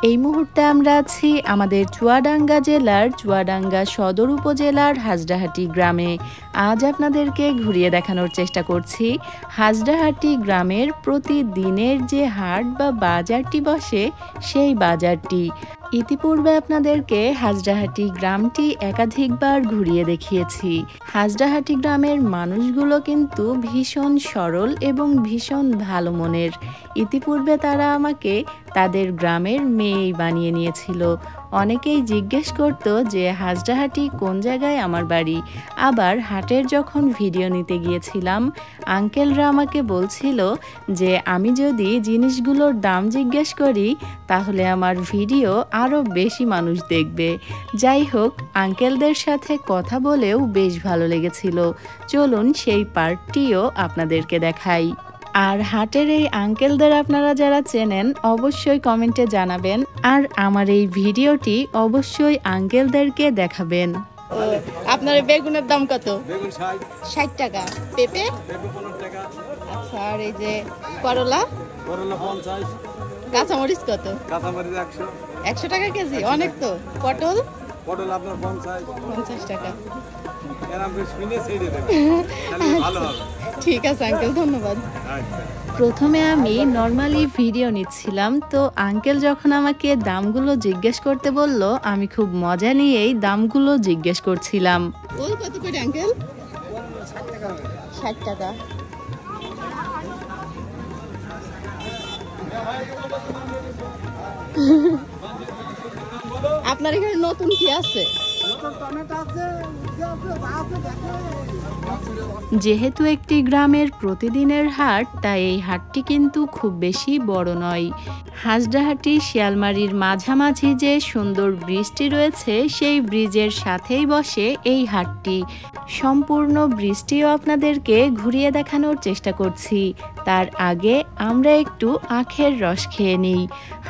এই মুহূর্তে আমরা আছি আমাদের চুয়াডাঙ্গা জেলার চুয়াডাঙ্গা সদর উপজেলার হাজরাহাটি গ্রামে। আজ আপনাদেরকে ঘুরিয়ে দেখানোর চেষ্টা করছি হাজরাহাটি গ্রামের প্রতিদিনের যে হাট বা বাজারটি বসে সেই বাজারটি। ইতিপূর্বে আপনাদেরকে হাজরাহাটি গ্রামটি একাধিকবার ঘুরিয়ে দেখিয়েছি। হাজরাহাটি গ্রামের মানুষগুলো কিন্তু ভীষণ সরল এবং ভীষণ ভালো মনের। ইতিপূর্বে তারা আমাকে তাদের গ্রামের মেয়েই বানিয়ে নিয়েছিল। অনেকেই জিজ্ঞেস করত যে হাজরাহাটি কোন জায়গায় আমার বাড়ি। আবার হাটের যখন ভিডিও নিতে গিয়েছিলাম, আঙ্কেলরা আমাকে বলছিল যে আমি যদি জিনিসগুলোর দাম জিজ্ঞেস করি তাহলে আমার ভিডিও আরও বেশি মানুষ দেখবে। যাই হোক, আঙ্কেলদের সাথে কথা বলেও বেশ ভালো লেগেছিল। চলুন সেই পার্টটিও আপনাদেরকে দেখাই। আর হাটের এই আঙ্কেলদের আপনারা যারা চেনেন অবশ্যই কমেন্টে জানাবেন, আর আমার এই ভিডিওটি অবশ্যই আঙ্কেলদেরকে দেখাবেন। আপনার বেগুনের দাম কত? বেগুন 60 টাকা। পেঁপে? পেঁপে 15 টাকা। আচ্ছা, আর এই যে করলা? করলা 50। কাঁচামরিচ কত? কাঁচামরিচ 100। 100 টাকা কেজি? অনেক তো। পটল? পটল আপনার 50 টাকা। এরকম শুনে ছেড়ে দেবেন, তাহলে ভালো হবে। ঠিক আছে আঙ্কেল, ধন্যবাদ। আচ্ছা। প্রথমে আমি নর্মালি ভিডিও নিচ্ছিলাম, তো আঙ্কেল যখন আমাকে দামগুলো জিজ্ঞেস করতে বলল, আমি খুব মজা নিয়েই দামগুলো জিজ্ঞেস করছিলাম। ওল কত করে আঙ্কেল? 60 টাকা। আপনার এখানে নতুন কি আছে? যেহেতু একটি গ্রামের প্রতিদিনের হাট, তাই এই হাটটি কিন্তু খুব বেশি বড় নয়। হাজরাহাটি শিয়ালমারির মাঝামাঝি যে সুন্দর ব্রিজটি রয়েছে, সেই ব্রিজের সাথেই বসে এই হাটটি। সম্পূর্ণ ব্রিজটিও আপনাদেরকে ঘুরিয়ে দেখানোর চেষ্টা করছি। তার আগে আমরা একটু আখের রস খেয়ে নিই।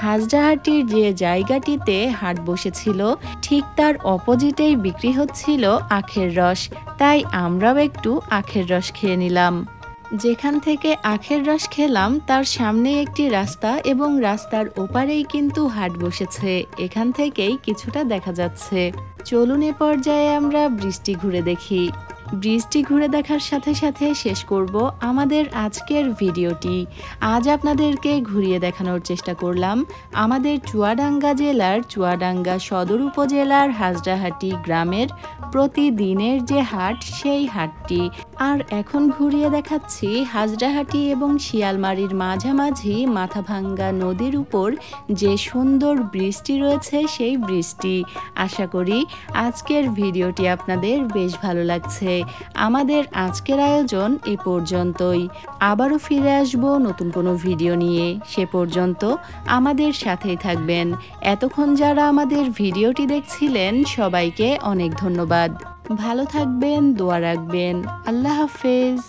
হাজরাহাটির যে জায়গাটিতে হাট বসেছিল ঠিক তার অপোজিটেই বিক্রি হচ্ছিল আখের রস, তাই আমরাও একটু আখের রস খেয়ে নিলাম। যেখান থেকে আখের রস খেলাম তার সামনে একটি রাস্তা, এবং রাস্তার ওপারেই কিন্তু হাট বসেছে। এখান থেকেই কিছুটা দেখা যাচ্ছে। চলুন এ পর্যায়ে আমরা ব্রিজটি ঘুরে দেখি। ব্রিজটি ঘুরে দেখার সাথে সাথে শেষ করব আমাদের আজকের ভিডিওটি। আজ আপনাদেরকে ঘুরিয়ে দেখানোর চেষ্টা করলাম আমাদের চুয়াডাঙ্গা জেলার চুয়াডাঙ্গা সদর উপজেলার হাজরাহাটি গ্রামের প্রতিদিনের যে হাট, সেই হাটটি। আর এখন ঘুরিয়ে দেখাচ্ছি হাজরাহাটি এবং শিয়ালমারির মাঝামাঝি মাথাভাঙ্গা নদীর উপর যে সুন্দর ব্রিজটি রয়েছে, সেই ব্রিজটি। আশা করি আজকের ভিডিওটি আপনাদের বেশ ভালো লাগছে। আমাদের আজকের আয়োজন এ পর্যন্তই। আবারও ফিরে আসব নতুন কোনো ভিডিও নিয়ে। সে পর্যন্ত আমাদের সাথেই থাকবেন। এতক্ষণ যারা আমাদের ভিডিওটি দেখছিলেন সবাইকে অনেক ধন্যবাদ। ভালো থাকবেন, দোয়া রাখবেন। আল্লাহ হাফেজ।